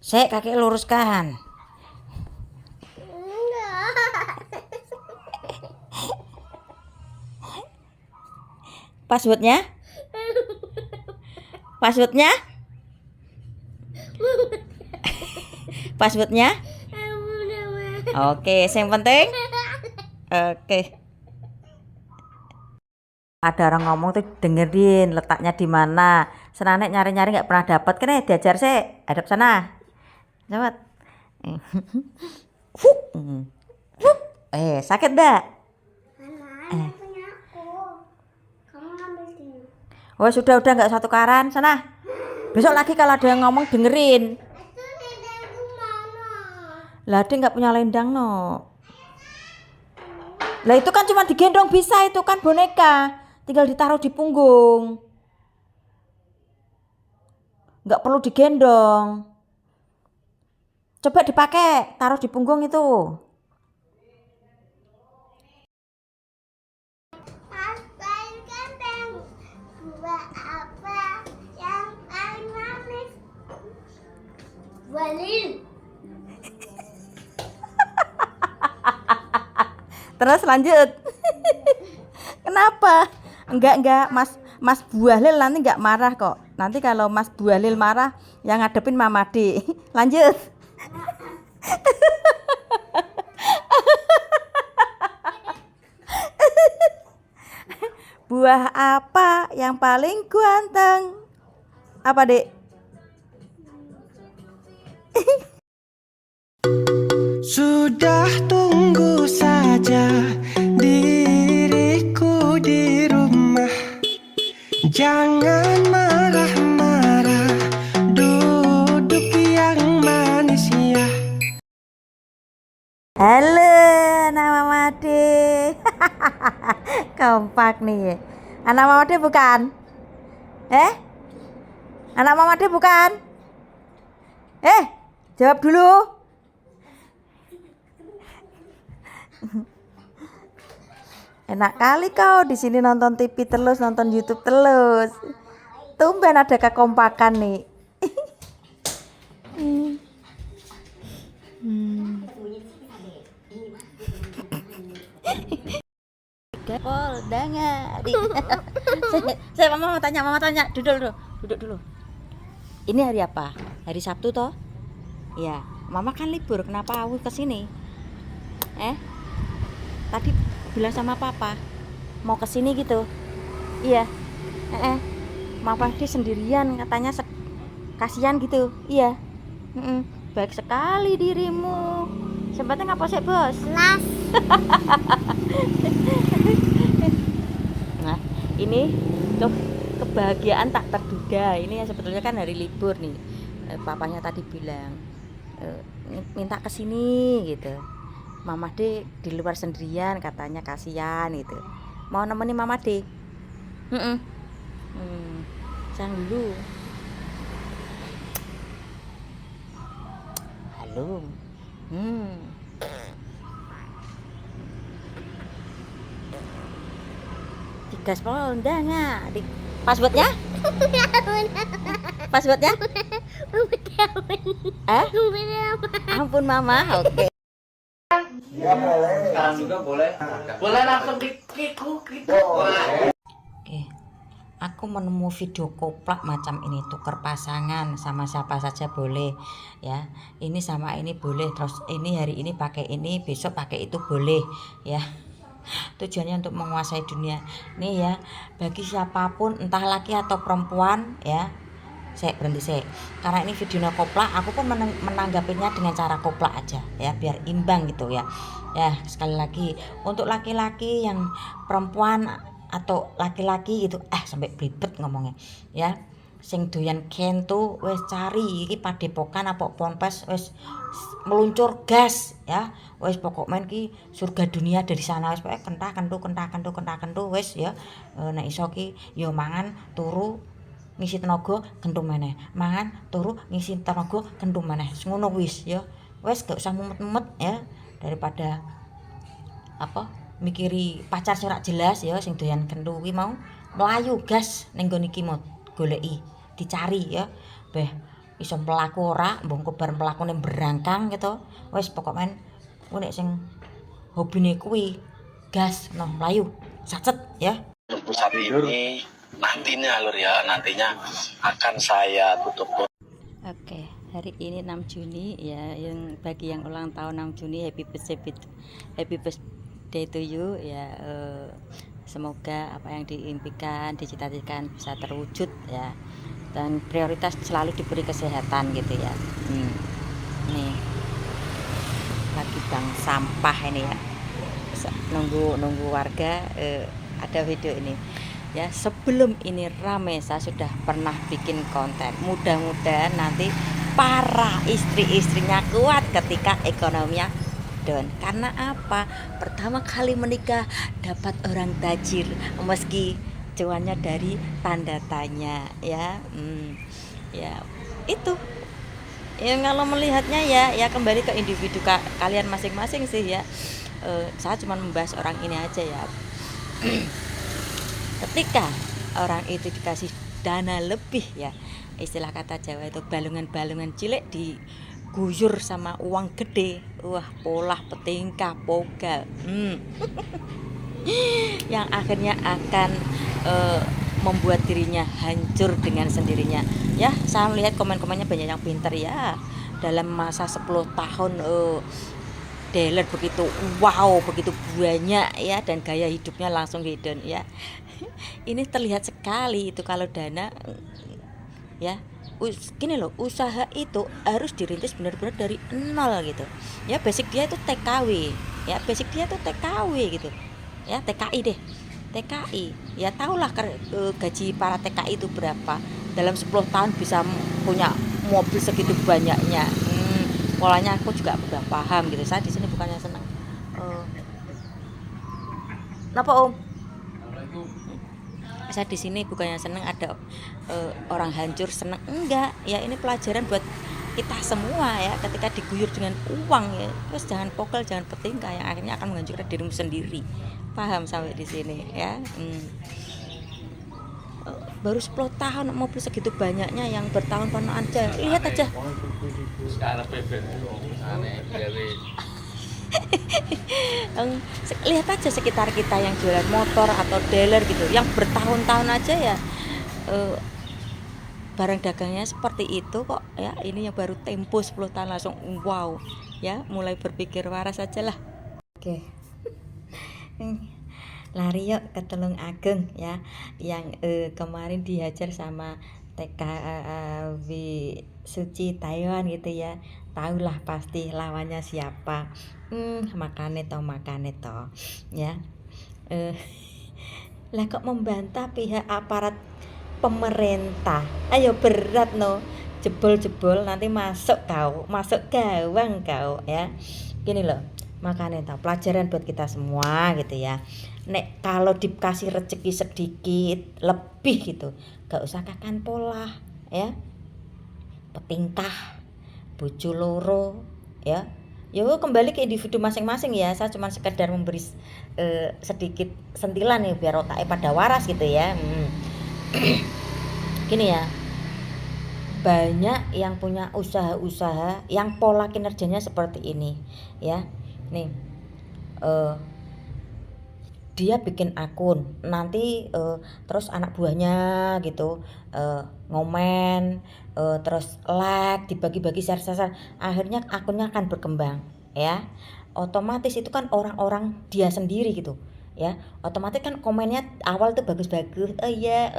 Sik, kakek luruskan. Passwordnya? Passwordnya? Passwordnya? Oke, yang penting. Oke. Ada orang ngomong tuh dengerin letaknya di mana. Senanek nyari-nyari nggak pernah dapat. Kene diajar sih. Hadap sana. Cepet. Sakit enggak? Mana? Punya aku. Kamu ambil sini. Oh, sudah nggak satu karan. Sana. Besok lagi kalau ada yang ngomong dengerin. Itu lendangku mana? Lah, dia nggak punya lendang, no. Lah, itu kan cuma digendong bisa, itu kan boneka. Tinggal ditaruh di punggung. Nggak perlu digendong. Coba dipakai, taruh di punggung itu. Papain kandang. Buah apa yang paling manis? Buah lil. Terus lanjut. Kenapa? Enggak, Mas Buahlil nanti enggak marah kok. Nanti kalau Mas Buahlil marah, yang ngadepin Mama D. Lanjut. Buah apa yang paling ganteng? Apa, Dek? Sudah tunggu saja diriku di rumah. Jangan marah-marah, duduk yang manis ya. Halo, nama Made. Kompak nih. Anak Mama D bukan? Anak Mama D bukan? Jawab dulu. Enak kali kau di sini nonton TV terus, nonton YouTube terus. Tumben ada kekompakan nih. Polda nggak? Saya mama tanya, duduk dulu. Ini hari apa? Hari Sabtu toh? Ya, mama kan libur. Kenapa aku kesini? Tadi bilang sama papa mau kesini gitu. Iya. Mama dia sendirian katanya kasihan gitu. Iya. Baik sekali dirimu. Sempatnya ngapa sih, Bos? Las. Nah, ini tuh kebahagiaan tak terduga. Ini yang sebetulnya kan hari libur nih. Papanya tadi bilang minta kesini gitu. Mama D di luar sendirian katanya kasihan gitu. Mau nemenin Mama D? Sayang dulu. Halo. Digas Polda nggak? Passwordnya? Passwordnya? Ampun Mama. Oke. Ya boleh. Sekarang juga boleh. Boleh langsung dikiku gitu. Oke. Aku menemu video koplak macam ini, tuker pasangan sama siapa saja boleh ya. Ini sama ini boleh, terus ini hari ini pakai ini, besok pakai itu boleh ya. Tujuannya untuk menguasai dunia. Nih ya, bagi siapapun entah laki atau perempuan ya. Saya berhenti. Karena ini videonya koplak, aku pun menanggapinya dengan cara koplak aja ya, biar imbang gitu ya. Ya, sekali lagi untuk laki-laki yang perempuan atau laki-laki gitu sampai belibet ngomongnya ya, sing doyan kento wes cari iki padepokan apa ponpes wes meluncur gas ya, wes pokok main ki surga dunia dari sana wes pokoknya kentah kentu wes ya. Nek iso ki yo mangan turu ngisi tenaga kentu meneh, mangan turu ngisi tenaga kentu meneh, ngono wis ya. Wes gak usah mumet-mumet ya, daripada mikiri pacar ora jelas ya, sing doyan kentu kuwi mau mlayu gas ning nggon iki goleki dicari ya. Beh iso mlaku ora, mbok bar mlakune berangkang gitu. Wis pokok men kuwi nek sing hobine kuwi gas no mlayu. Sacet ya. Pusat ini nantinya akan saya tutup. Oke, hari ini 6 Juni ya, yang bagi yang ulang tahun 6 Juni happy birthday to you ya. Semoga apa yang diimpikan, dicita-citakan bisa terwujud ya. Dan prioritas selalu diberi kesehatan gitu ya. Nih lagi bang sampah ini ya. Nunggu warga ada video ini. Ya, sebelum ini rame saya sudah pernah bikin konten. Mudah-mudahan nanti para istri-istrinya kuat ketika ekonominya down. Karena apa? Pertama kali menikah dapat orang tajir, meski cuannya dari tanda tanya ya. Ya itu ya, kalau melihatnya ya kembali ke individu kalian masing-masing sih ya. Saya cuma membahas orang ini aja ya. Ketika orang itu dikasih dana lebih ya, istilah kata Jawa itu balungan-balungan cilik diguyur sama uang gede, wah polah petingkah pogal yang akhirnya akan membuat dirinya hancur dengan sendirinya ya. Saya melihat komen-komennya banyak yang pinter ya, dalam masa 10 tahun dealer begitu banyak ya, dan gaya hidupnya langsung hedon ya. Ini terlihat sekali itu kalau dana ya. Gini loh, usaha itu harus dirintis benar-benar dari nol gitu ya. Basic dia itu TKW ya, gitu ya. TKI ya, tahulah gaji para TKI itu berapa. Dalam 10 tahun bisa punya mobil segitu banyaknya. Polanya aku juga udah paham gitu. Saya di sini bukannya senang. Kenapa Om? Saya di sini bukannya senang ada orang hancur, senang enggak ya. Ini pelajaran buat kita semua ya, ketika diguyur dengan uang ya, terus jangan pokol, jangan petingkah yang akhirnya akan menghancurkan dirimu sendiri. Paham sampai di sini ya. Baru 10 tahun mobil segitu banyaknya, yang bertahun-tahun aja. Lihat aja. Lihat aja sekitar kita yang jualan motor atau dealer gitu, yang bertahun-tahun aja ya, barang dagangnya seperti itu kok ya. Ini yang baru tempo 10 tahun langsung wow ya, mulai berpikir waras aja lah. Oke. Lari yuk ke Tulung Agung ya, yang kemarin dihajar sama TKW Suci Taiwan gitu ya. Tahulah pasti lawannya siapa. Makane to ya. Lah kok membantah pihak aparat pemerintah. Ayo berat no. Jebol-jebol nanti masuk gawang kau ya. Gini loh. Makane to pelajaran buat kita semua gitu ya. Nek kalau dikasih rezeki sedikit lebih gitu, gak usah kakan pola ya, petingkah, bojo loro ya. Yo kembali ke individu masing-masing ya. Saya cuma sekedar memberi sedikit sentilan nih biar otaknya pada waras gitu ya. Gini ya, banyak yang punya usaha-usaha yang pola kinerjanya seperti ini ya. Nih dia bikin akun, nanti terus anak buahnya gitu ngomen, terus like, dibagi-bagi share, akhirnya akunnya akan berkembang ya. Otomatis itu kan orang-orang dia sendiri gitu ya, otomatis kan komennya awal tuh bagus-bagus, oh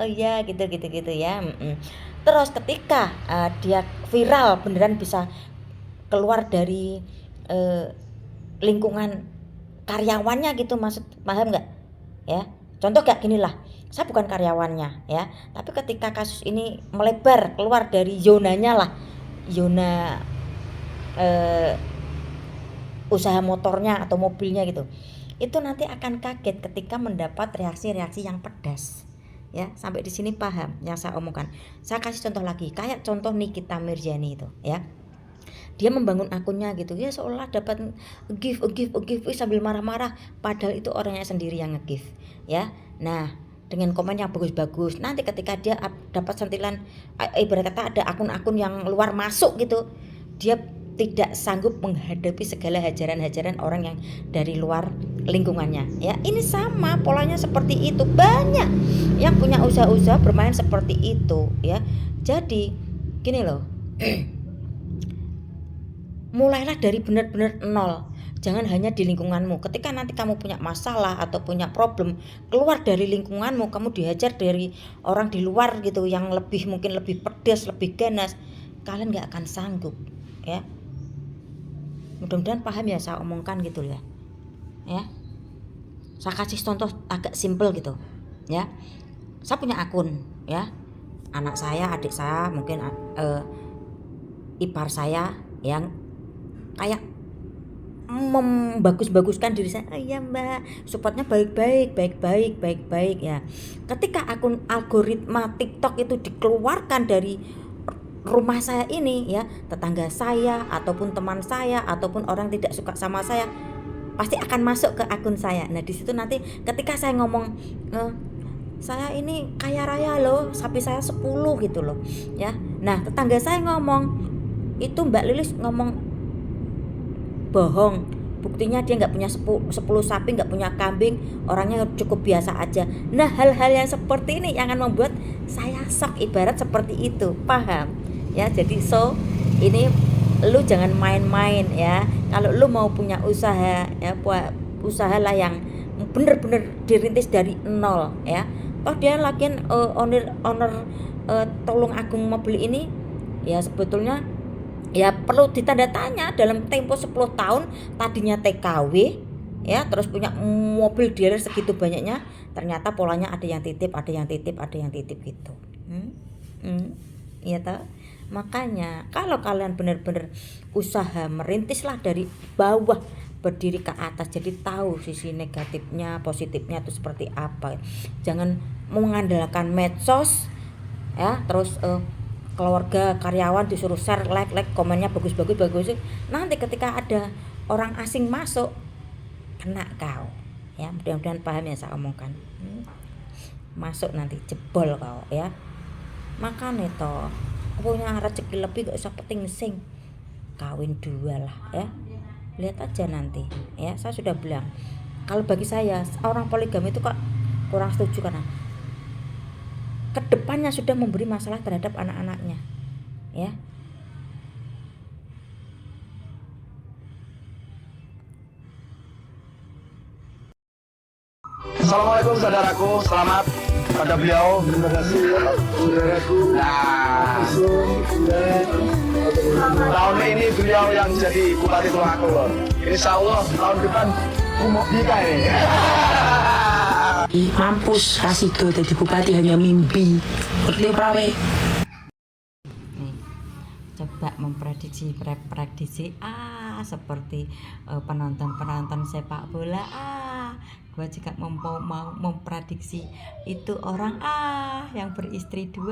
ya gitu ya. Terus ketika dia viral beneran bisa keluar dari lingkungan karyawannya gitu, paham nggak ya? Contoh kayak gini lah, saya bukan karyawannya ya, tapi ketika kasus ini melebar keluar dari zonanya lah, zona usaha motornya atau mobilnya gitu, itu nanti akan kaget ketika mendapat reaksi-reaksi yang pedas ya. Sampai di sini paham yang saya omongkan. Saya kasih contoh lagi, kayak contoh Nikita Mirzani itu ya. Dia membangun akunnya gitu ya, seolah dapat give sambil marah-marah, padahal itu orangnya sendiri yang nge-give ya. Nah dengan komen yang bagus-bagus. Nanti ketika dia dapat sentilan, ibarat kata ada akun-akun yang luar masuk gitu, dia tidak sanggup menghadapi segala hajaran-hajaran orang yang dari luar lingkungannya. Ya, ini sama polanya seperti itu. Banyak yang punya usaha-usaha bermain seperti itu, ya. Jadi gini loh. Mulailah dari benar-benar nol. Jangan hanya di lingkunganmu. Ketika nanti kamu punya masalah atau punya problem, keluar dari lingkunganmu, kamu dihajar dari orang di luar gitu yang mungkin lebih pedas, lebih ganas, kalian nggak akan sanggup, ya. Mudah-mudahan paham ya saya omongkan gitu ya. Ya. Saya kasih contoh agak simple gitu, ya. Saya punya akun, ya. Anak saya, adik saya, mungkin ipar saya yang kayak membagus-baguskan diri saya. Ya mbak, supportnya baik-baik ya. Ketika akun algoritma TikTok itu dikeluarkan dari rumah saya ini, ya, tetangga saya ataupun teman saya ataupun orang tidak suka sama saya pasti akan masuk ke akun saya. Nah di situ nanti ketika saya ngomong saya ini kaya raya loh, sapi saya 10 gitu loh, ya. Nah tetangga saya ngomong itu Mbak Lilis ngomong bohong, buktinya dia nggak punya 10 sapi, nggak punya kambing, orangnya cukup biasa aja. Nah hal-hal yang seperti ini yang akan membuat saya shock, ibarat seperti itu, paham ya. Jadi ini lu jangan main-main ya. Kalau lu mau punya usaha ya, usahalah yang bener-bener dirintis dari nol ya. Oh dia lagian owner Tulung Agung mobil ini ya sebetulnya ya perlu ditanda tanya. Dalam tempo 10 tahun tadinya TKW ya, terus punya mobil dealer segitu banyaknya, ternyata polanya ada yang titip gitu. Iya toh. Makanya kalau kalian benar-benar usaha, merintislah dari bawah berdiri ke atas, jadi tahu sisi negatifnya, positifnya itu seperti apa. Jangan mengandalkan medsos ya, terus keluarga, karyawan disuruh share, like, komennya bagus. Nanti ketika ada orang asing masuk, kena kau. Ya, mudah-mudahan paham yang saya omongkan. Masuk nanti jebol kau ya. Makanya toh punya rezeki lebih gak usah penting kawin 2 lah ya. Lihat aja nanti ya. Saya sudah bilang kalau bagi saya orang poligami itu kok kurang setuju karena kedepannya sudah memberi masalah terhadap anak-anaknya ya. Assalamualaikum saudaraku, selamat pada beliau. Terima kasih saudaraku. Nah, tahun ini beliau yang jadi Bupati Tulung Agung. Insya Allah tahun depan umur nikah ini. Mampus Rasido jadi bupati hanya mimpi. Ngerti prawe? Nih, coba memprediksi seperti penonton sepak bola gua juga mau memprediksi itu orang yang beristri 2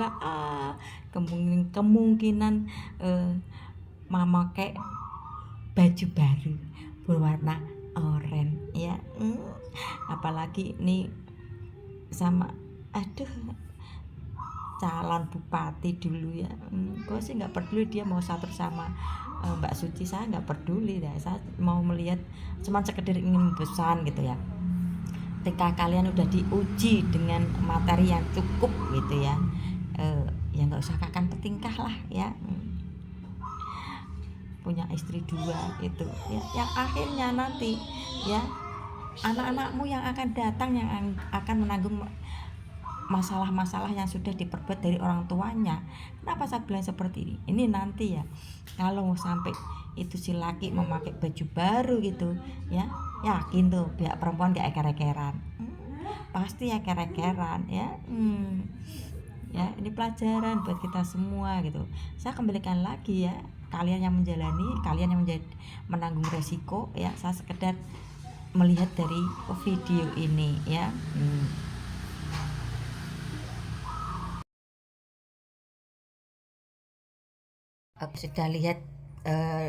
kemungkinan memakai baju baru berwarna oranye ya. Apalagi ini sama calon bupati dulu ya. Gue sih nggak peduli dia mau satu sama Mbak Suci, saya nggak peduli ya. Saya mau melihat cuman sekedar ingin pesan gitu ya. Ketika kalian udah diuji dengan materi yang cukup gitu ya, ya nggak usah kakan petingkah lah ya. Punya istri 2 itu ya, yang akhirnya nanti ya anak-anakmu yang akan datang yang akan menanggung masalah-masalah yang sudah diperbuat dari orang tuanya. Kenapa saya bilang seperti ini? Ini nanti ya kalau sampai itu si laki memakai baju baru gitu ya, yakin tuh pihak perempuan gak eker-ekeran. Pasti eker-ekeran ya. Ya ini pelajaran buat kita semua gitu. Saya kembalikan lagi ya, kalian yang menjalani, kalian yang menanggung resiko ya. Saya sekedar melihat dari video ini ya. Aku sudah lihat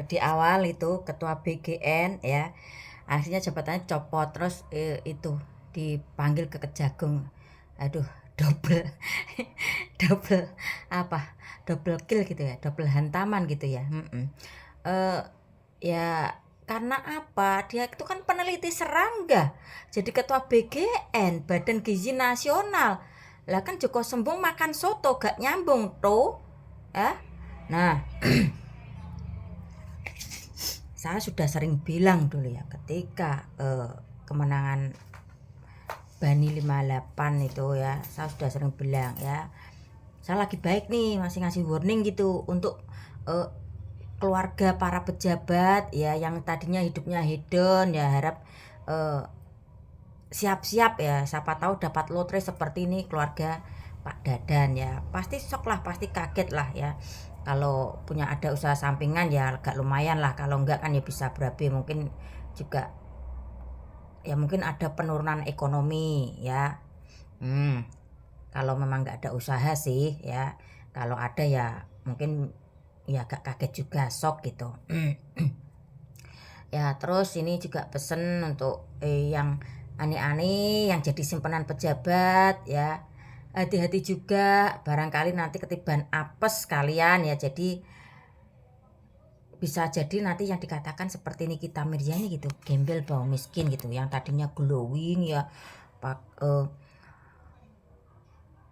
di awal itu ketua BGN ya, akhirnya jabatannya copot, terus itu dipanggil ke Kejagung. aduh, double double apa, double kill gitu ya, double hantaman gitu ya. Ya karena apa, dia itu kan peneliti serangga, jadi ketua BGN, Badan Gizi Nasional. Lah kan Joko Sembung makan soto gak nyambung tuh ya. Nah saya sudah sering bilang dulu ya, ketika kemenangan Bani 58 itu ya, saya sudah sering bilang ya, saya lagi baik nih, masih ngasih warning gitu untuk keluarga para pejabat ya, yang tadinya hidupnya hedon ya, harap siap-siap ya, siapa tahu dapat lotre seperti ini keluarga Pak Dadan ya. Pasti shock lah, pasti kaget lah ya. Kalau punya ada usaha sampingan ya agak lumayan lah, kalau enggak kan ya bisa berabe, mungkin juga ya mungkin ada penurunan ekonomi ya. Kalau memang nggak ada usaha sih ya, kalau ada ya mungkin ya agak kaget juga, shock gitu. Ya terus ini juga pesen untuk yang aneh-aneh yang jadi simpanan pejabat ya, hati-hati juga, barangkali nanti ketiban apes kalian ya. Jadi bisa jadi nanti yang dikatakan seperti Nikita Mirzani gitu, gembel bau miskin gitu, yang tadinya glowing ya,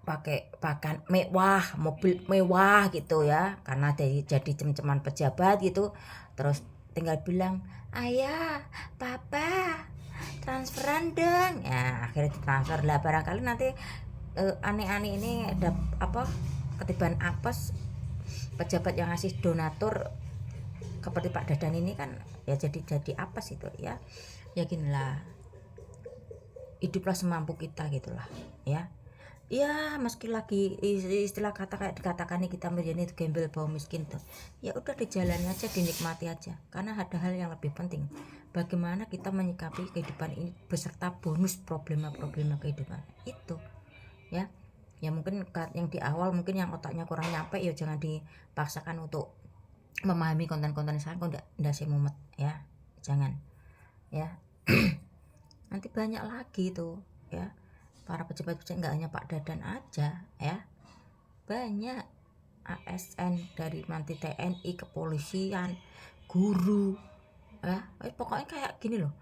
pakai pakaian mewah, mobil mewah gitu ya, karena jadi cem-ceman pejabat gitu, terus tinggal bilang ayah, papa, transferan dong ya, akhirnya ditransfer lah. Barangkali nanti aneh-aneh ini ada apa, ketiban apes, pejabat yang ngasih donatur seperti Pak Dadan ini kan ya jadi apes itu ya. Yakinlah, hiduplah semampu kita gitulah ya. Ya meski lagi istilah kata kayak dikatakan nih, kita Mirzani itu gembel bau miskin tuh, ya udah dijalani aja, dinikmati aja, karena ada hal yang lebih penting, bagaimana kita menyikapi kehidupan ini beserta bonus problema-problema kehidupan itu ya. Ya mungkin yang di awal mungkin yang otaknya kurang nyampe ya jangan dipaksakan untuk memahami konten-konten saya, kok ndak sih mumet ya, jangan ya. Nanti banyak lagi tuh ya, para pejabat-pejabat, nggak hanya Pak Dadan aja ya, banyak ASN dari nanti TNI, kepolisian, guru ya, pokoknya kayak gini loh.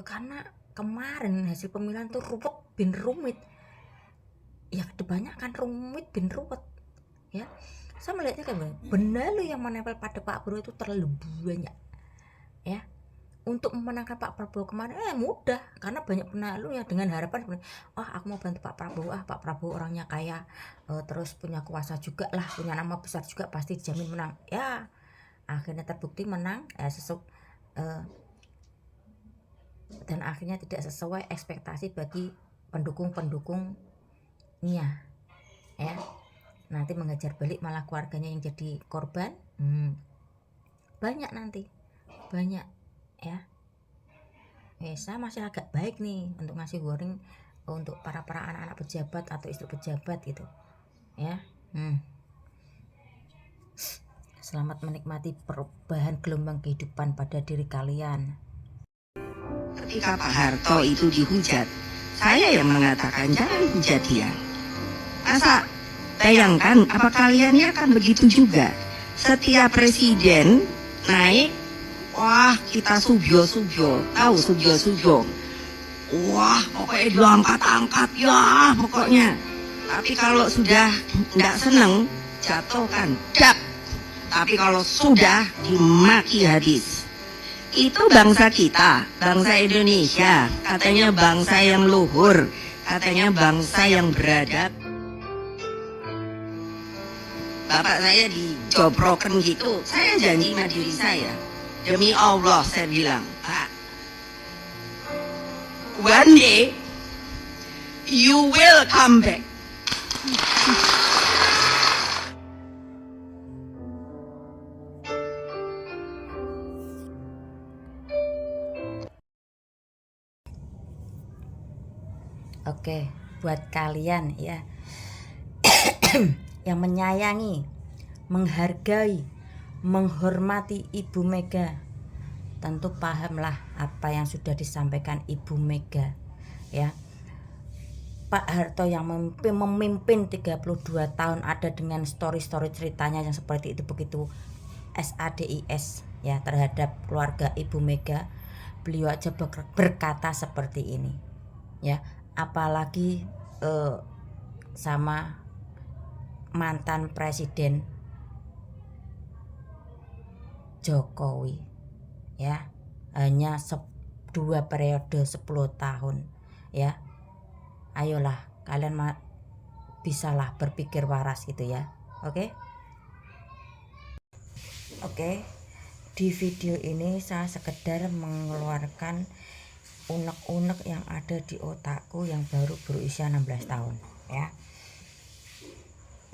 Karena kemarin hasil pemilihan tuh rumit ya, kebanyakan rumit bin ruwet ya. Saya melihatnya kayak benar loh, yang menempel pada Pak Prabowo itu terlalu banyak ya. Untuk memenangkan Pak Prabowo kemarin mudah, karena banyak penalu yang dengan harapan aku mau bantu Pak Prabowo, Pak Prabowo orangnya kaya, terus punya kuasa juga lah, punya nama besar juga, pasti dijamin menang ya. Akhirnya terbukti menang dan akhirnya tidak sesuai ekspektasi bagi pendukung-pendukungnya ya. Nanti mengejar balik, malah keluarganya yang jadi korban. Banyak nanti, banyak ya. Saya masih agak baik nih untuk ngasih warning untuk para anak-anak pejabat atau istri pejabat gitu ya. Selamat menikmati perubahan gelombang kehidupan pada diri kalian. Ketika Pak Harto itu dihujat, saya yang mengatakan jangan hujat dia. Masa bayangkan, apa kaliannya akan begitu juga? Setiap presiden naik, wah kita subyo, tahu subyo. Wah pokoknya diangkat ya pokoknya. Tapi kalau sudah nggak seneng, jatuhkan, dak. Tapi kalau sudah dimaki habis. Itu bangsa kita, bangsa Indonesia, katanya bangsa yang luhur, katanya bangsa yang beradab. Bapak saya dijobroken gitu, saya janji sama diri saya, demi Allah saya bilang, Pak, one day you will come back. Oke, buat kalian ya yang menyayangi, menghargai, menghormati Ibu Mega, tentu pahamlah apa yang sudah disampaikan Ibu Mega ya. Pak Harto yang memimpin 32 tahun ada dengan story-story ceritanya yang seperti itu, begitu SADIS ya terhadap keluarga Ibu Mega, beliau aja berkata seperti ini ya, apalagi sama mantan presiden Jokowi ya, hanya 2 periode 10 tahun ya. Ayolah kalian bisalah berpikir waras gitu ya. Oke. Di video ini saya sekedar mengeluarkan unek-unek yang ada di otakku yang baru berusia 16 tahun ya.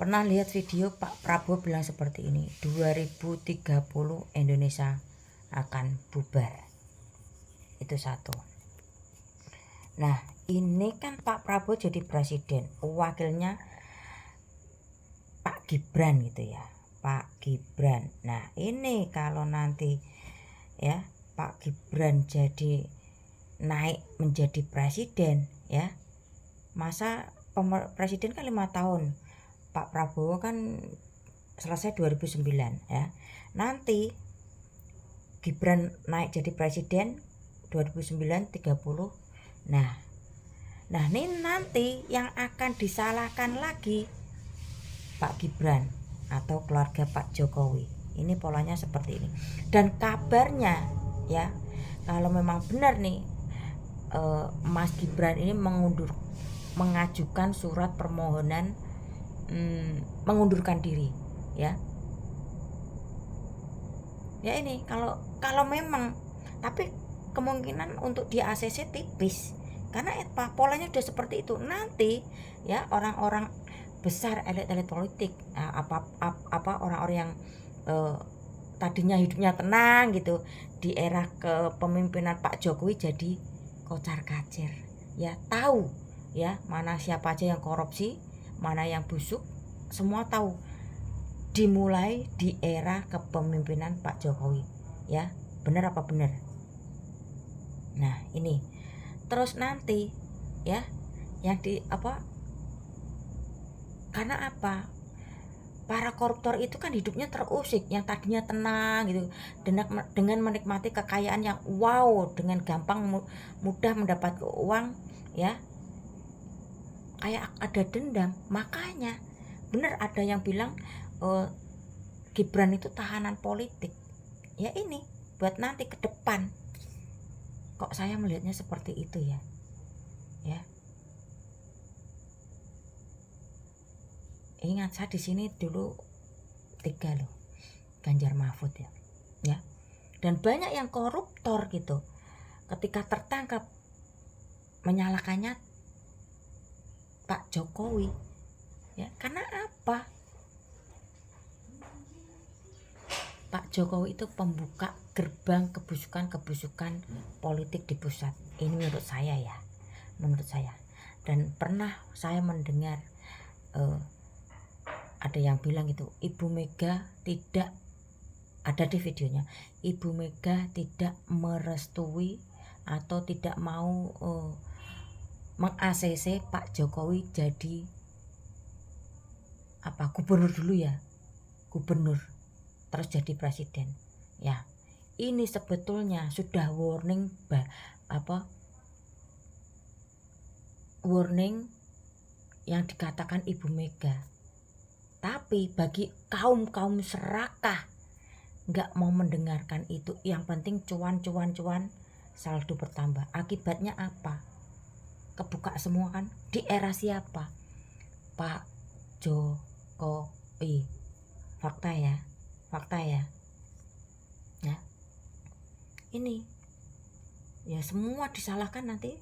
Pernah lihat video Pak Prabowo bilang seperti ini, 2030 Indonesia akan bubar. Itu satu. Nah, ini kan Pak Prabowo jadi presiden, wakilnya Pak Gibran gitu ya, Pak Gibran. Nah, ini kalau nanti ya Pak Gibran jadi naik menjadi presiden ya, masa presiden kan 5 tahun, Pak Prabowo kan selesai 2009 ya. Nanti Gibran naik jadi presiden 2009 30. Nah ini nanti yang akan disalahkan lagi Pak Gibran atau keluarga Pak Jokowi. Ini polanya seperti ini. Dan kabarnya ya, kalau memang benar nih Mas Gibran ini mengajukan surat permohonan mengundurkan diri ya. Ya ini kalau memang, tapi kemungkinan untuk di ACC tipis karena polanya udah seperti itu. Nanti ya orang-orang besar, elit-elit politik, orang-orang yang tadinya hidupnya tenang gitu di era kepemimpinan Pak Jokowi jadi kocar-kacir ya, tahu ya mana siapa aja yang korupsi, mana yang busuk, semua tahu. Dimulai di era kepemimpinan Pak Jokowi ya, benar apa benar? Nah ini terus nanti ya yang karena apa, para koruptor itu kan hidupnya terusik, yang tadinya tenang gitu dengan menikmati kekayaan yang wow, dengan gampang mudah mendapat uang ya, kayak ada dendam. Makanya benar ada yang bilang Gibran itu tahanan politik ya, ini buat nanti ke depan. Kok saya melihatnya seperti itu ya. Ingat, saya di sini dulu 3 loh, Ganjar Mahfud ya. Dan banyak yang koruptor gitu, ketika tertangkap menyalahkannya Pak Jokowi ya. Karena apa? Pak Jokowi itu pembuka gerbang kebusukan politik di pusat. Ini menurut saya ya, dan pernah saya mendengar ada yang bilang itu Ibu Mega tidak, ada di videonya, Ibu Mega tidak merestui atau tidak mau meng-ACC Pak Jokowi jadi gubernur dulu ya, gubernur terus jadi presiden ya. Ini sebetulnya sudah warning yang dikatakan Ibu Mega. Tapi bagi kaum serakah nggak mau mendengarkan itu. Yang penting cuan, saldo bertambah. Akibatnya apa? Kebuka semua kan. Di era siapa? Pak Jokowi. Fakta ya. Ya. Ini ya semua disalahkan nanti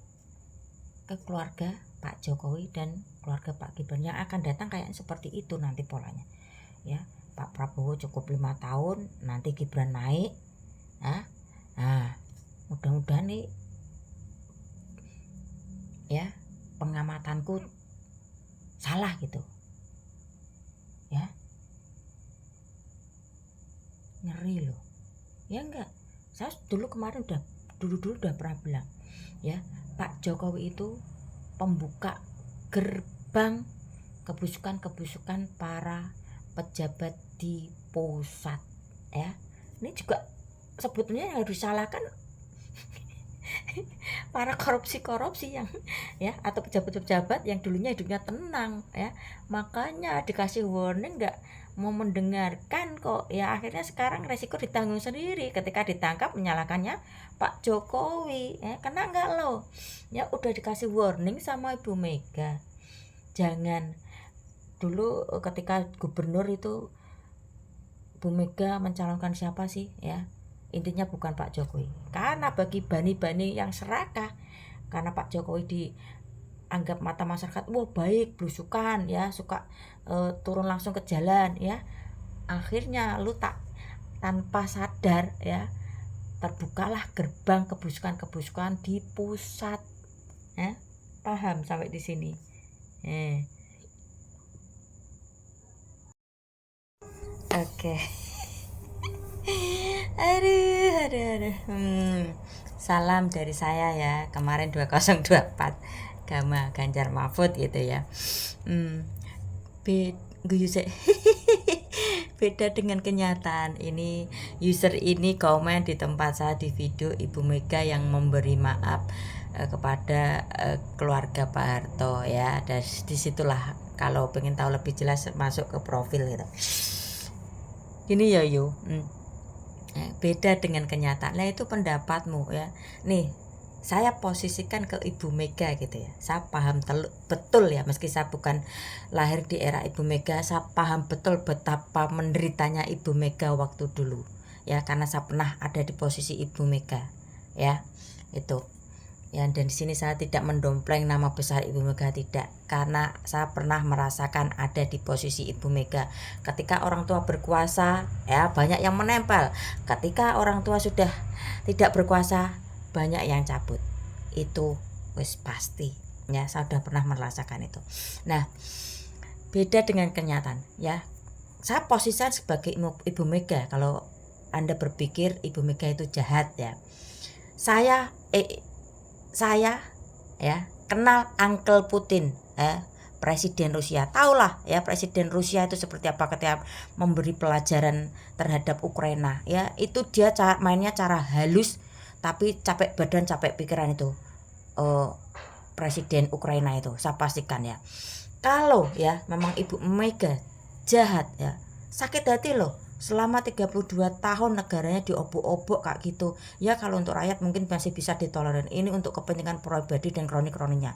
ke keluarga Pak Jokowi dan keluarga Pak Gibran yang akan datang kayaknya seperti itu nanti polanya ya. Pak Prabowo cukup 5 tahun, nanti Gibran naik. Nah, mudah-mudahan nih ya, pengamatanku salah gitu ya. Ngeri loh ya. Enggak, saya dulu udah pernah bilang ya, Pak Jokowi itu pembuka gerbang kebusukan para pejabat di pusat ya. Ini juga sebetulnya yang harus disalahkan para korupsi yang ya, atau pejabat-pejabat yang dulunya hidupnya tenang ya, makanya dikasih warning nggak mau mendengarkan kok ya, akhirnya sekarang resiko ditanggung sendiri. Ketika ditangkap menyalahkannya Pak Jokowi ya, kena nggak lo ya, udah dikasih warning sama Ibu Mega. Jangan dulu ketika gubernur itu Bu Mega mencalonkan siapa sih ya, intinya bukan Pak Jokowi, karena bagi bani-bani yang serakah, karena Pak Jokowi dianggap mata masyarakat wah baik, belusukan ya, suka turun langsung ke jalan ya, akhirnya lu tanpa sadar ya, terbukalah gerbang kebusukan di pusat ya. Paham sampai di sini? Oke. Aduh. Salam dari saya ya, kemarin 2024 Gama Ganjar Mahfud gitu ya. Beda dengan kenyataan. Ini user ini komen di tempat saya di video Ibu Mega yang memberi maaf kepada keluarga Pak Harto ya. Dan disitulah kalau pengen tahu lebih jelas masuk ke profil gitu. Ini ya beda dengan kenyataan. Nah itu pendapatmu ya. Nih saya posisikan ke Ibu Mega gitu ya. Saya paham betul ya, meski saya bukan lahir di era Ibu Mega, saya paham betul betapa menderitanya Ibu Mega waktu dulu ya, karena saya pernah ada di posisi Ibu Mega ya. Itu ya, dan di sini saya tidak mendompleng nama besar Ibu Mega, tidak, karena saya pernah merasakan ada di posisi Ibu Mega. Ketika orang tua berkuasa ya banyak yang menempel, ketika orang tua sudah tidak berkuasa banyak yang cabut. Itu wis pasti ya, saya sudah pernah merasakan itu. Nah beda dengan kenyataan ya. Saya posisikan sebagai Ibu Mega. Kalau Anda berpikir Ibu Mega itu jahat ya, saya ya kenal Uncle Putin Presiden Rusia. Tahulah ya Presiden Rusia itu seperti apa ketika memberi pelajaran terhadap Ukraina ya. Itu dia mainnya cara halus, tapi capek badan capek pikiran itu Presiden Ukraina itu, saya pastikan ya. Kalau ya memang Ibu Mega jahat ya, sakit hati loh. Selama 32 tahun negaranya diobok-obok kayak gitu ya. Kalau untuk rakyat mungkin masih bisa ditolerir, ini untuk kepentingan pribadi dan kroni-kroninya.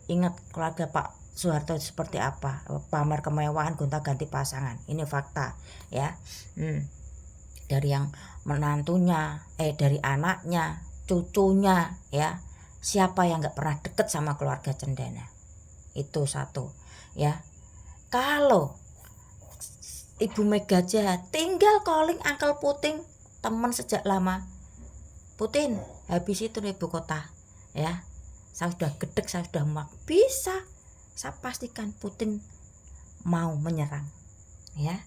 Ingat keluarga Pak Soeharto seperti apa, pamer kemewahan gonta-ganti pasangan, ini fakta ya. Dari yang menantunya, dari anaknya, cucunya ya, siapa yang nggak pernah deket sama keluarga Cendana? Itu satu ya. Kalau Ibu Mega jahat, tinggal calling Uncle Putin, teman sejak lama. Putin, habis itu di ibu kota ya, saya sudah gedek, saya sudah muak, bisa saya pastikan Putin mau menyerang ya.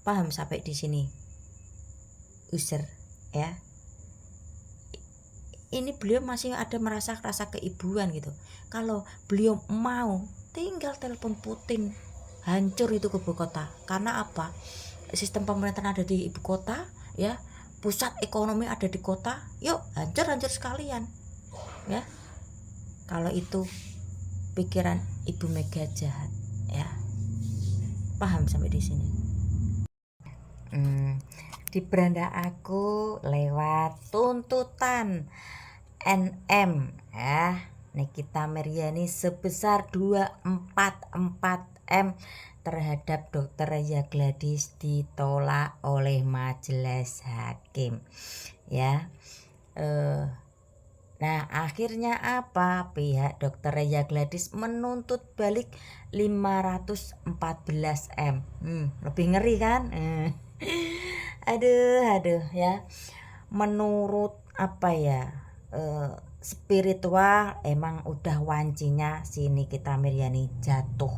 Paham sampai di sini user ya. Ini beliau masih ada rasa keibuan gitu. Kalau beliau mau, tinggal telepon Putin, hancur itu ke ibu kota. Karena apa? Sistem pemerintahan ada di ibu kota ya, pusat ekonomi ada di kota, yuk hancur sekalian ya. Kalau itu pikiran Ibu Mega jahat ya. Paham sampai di sini? Di beranda aku lewat tuntutan NM ya, Nikita Miryani sebesar 244M terhadap Dr. Reza Gladys ditolak oleh majelis hakim ya. Nah akhirnya apa? Pihak Dr. Reza Gladys menuntut balik 514M. Lebih ngeri kan? Aduh ya. Menurut apa ya, spiritual emang udah wancinya si Nikita Miryani jatuh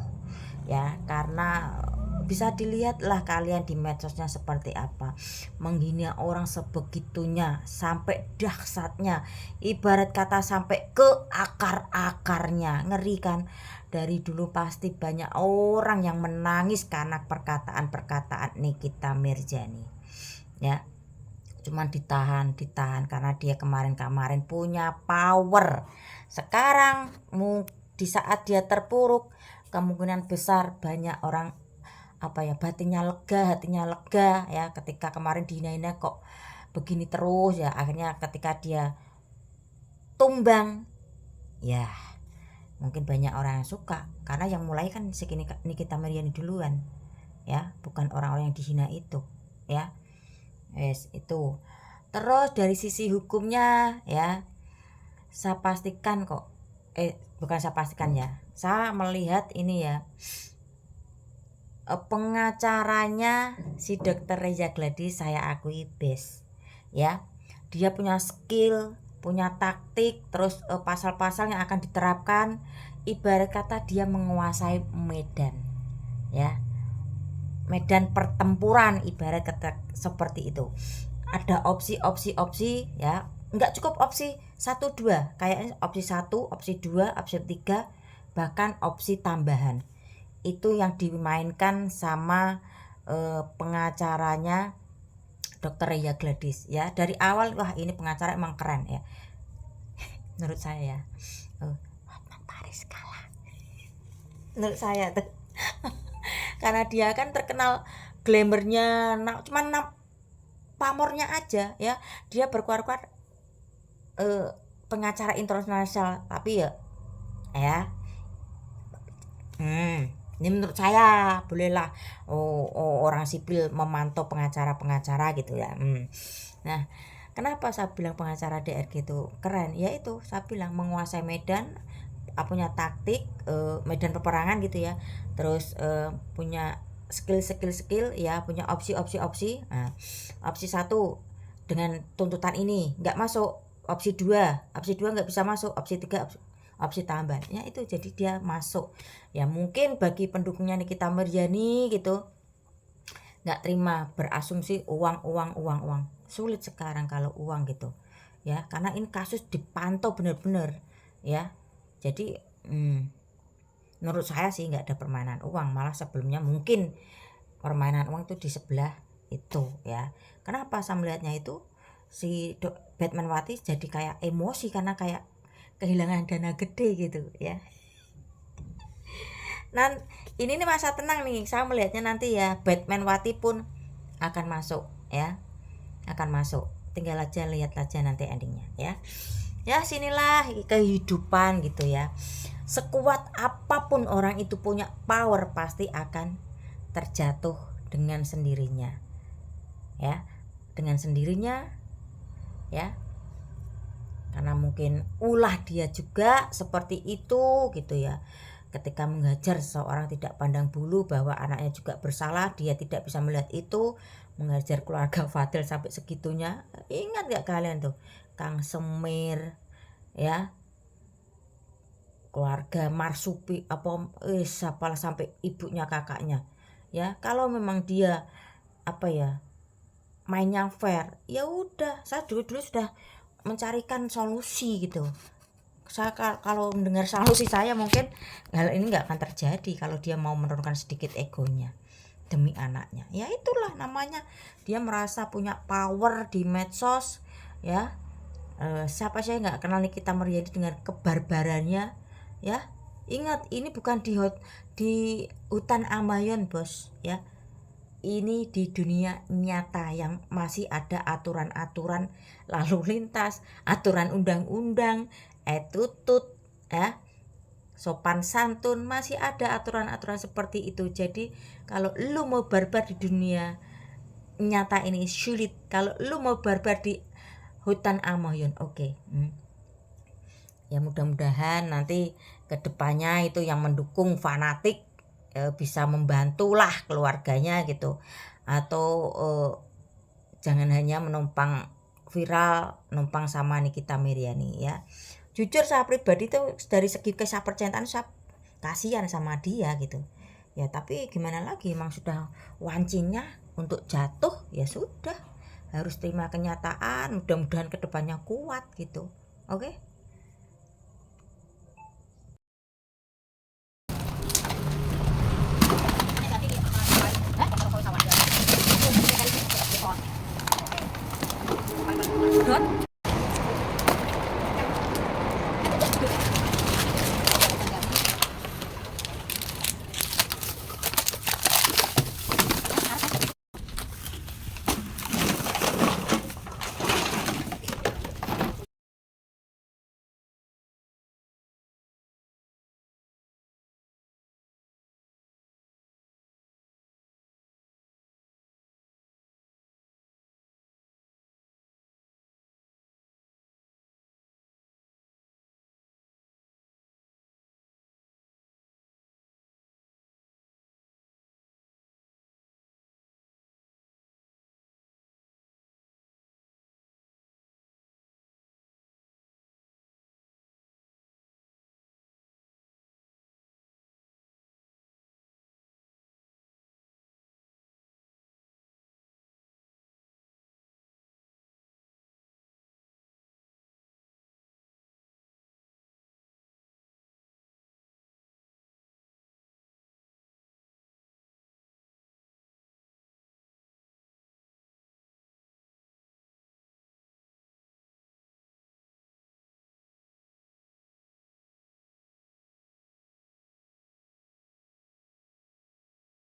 ya, karena bisa dilihat lah kalian di medsosnya seperti apa, menghina orang sebegitunya sampai dahsyatnya, ibarat kata sampai ke akar-akarnya, ngeri kan. dari dulu pasti banyak orang yang menangis karena perkataan-perkataan Nikita Mirzani ya. Cuman ditahan karena dia kemarin punya power. Sekarang di saat dia terpuruk, kemungkinan besar banyak orang hatinya lega ya, ketika kemarin dihina-hina kok begini terus ya. Akhirnya ketika dia tumbang ya, mungkin banyak orang yang suka, karena yang mulai kan Nikita Mirzani duluan ya, bukan orang-orang yang dihina itu ya. Itu. Terus dari sisi hukumnya ya, saya pastikan kok bukan saya pastikan ya, saya melihat ini ya, pengacaranya si Dr. Reza Gladys saya akui best ya. Dia punya skill, punya taktik, terus pasal-pasal yang akan diterapkan ibarat kata dia menguasai medan ya, medan pertempuran ibarat kata seperti itu. Ada opsi ya, nggak cukup opsi 1-2, kayaknya opsi 1, opsi 2, opsi 3, bahkan opsi tambahan. Itu yang dimainkan sama pengacaranya Dr. Reza Gladys ya. Dari awal wah ini pengacara emang keren ya menurut saya ya. Hotman Paris kalah menurut saya tuh karena dia kan terkenal glamournya, cuman pamornya aja ya. Dia berkuar-kuar pengacara internasional, tapi ya ini menurut saya bolehlah orang sipil memantau pengacara gitu ya. Nah, kenapa saya bilang pengacara DRG itu keren? Ya itu saya bilang menguasai medan, punya taktik medan peperangan gitu ya. Terus punya skill ya, punya opsi. Nah, opsi 1 dengan tuntutan ini nggak masuk, opsi 2 nggak bisa masuk, opsi 3 opsi tambahan ya, itu jadi dia masuk ya. Mungkin bagi pendukungnya Nikita Mirzani gitu nggak terima, berasumsi uang, sulit sekarang kalau uang gitu ya, karena ini kasus dipantau benar-benar ya. Jadi menurut saya sih nggak ada permainan uang, malah sebelumnya mungkin permainan uang itu di sebelah itu ya. Kenapa saya melihatnya itu si Batmanwati jadi kayak emosi karena kayak kehilangan dana gede gitu ya. Nah ini nih masa tenang nih, saya melihatnya nanti ya Batmanwati pun akan masuk ya, tinggal aja lihat aja nanti endingnya ya. Ya sinilah kehidupan gitu ya. Sekuat apapun orang itu punya power, pasti akan terjatuh dengan sendirinya ya, ya. Karena mungkin ulah dia juga seperti itu gitu ya. Ketika menghajar seseorang tidak pandang bulu bahwa anaknya juga bersalah, dia tidak bisa melihat itu, menghajar keluarga Fadil sampai segitunya. Ingat gak kalian tuh Kang Semir ya, keluarga Marsupi apalah sampai ibunya kakaknya ya. Kalau memang dia mainnya fair, ya udah, saya dulu sudah mencarikan solusi gitu. Saya kalau mendengar solusi saya mungkin hal ini nggak akan terjadi kalau dia mau menurunkan sedikit egonya demi anaknya. Ya itulah namanya dia merasa punya power di medsos ya. Siapa sih nggak kenal Nikita Mirzani dengan kebarbarannya ya. Ingat ini bukan di hutan Amazon bos ya. Ini di dunia nyata yang masih ada aturan-aturan lalu lintas, aturan undang-undang, tutut ya, sopan santun, masih ada aturan-aturan seperti itu. Jadi kalau lu mau barbar di dunia nyata ini sulit, kalau lu mau barbar di hutan Amazon oke. Ya mudah-mudahan nanti kedepannya itu yang mendukung fanatik bisa membantulah keluarganya gitu, atau jangan hanya menumpang viral, numpang sama Nikita Mirzani ya. Jujur saya pribadi tuh dari segi kepercayaan saya kasihan sama dia gitu ya, tapi gimana lagi, emang sudah wancinya untuk jatuh ya sudah, harus terima kenyataan. Mudah-mudahan kedepannya kuat gitu. Oke.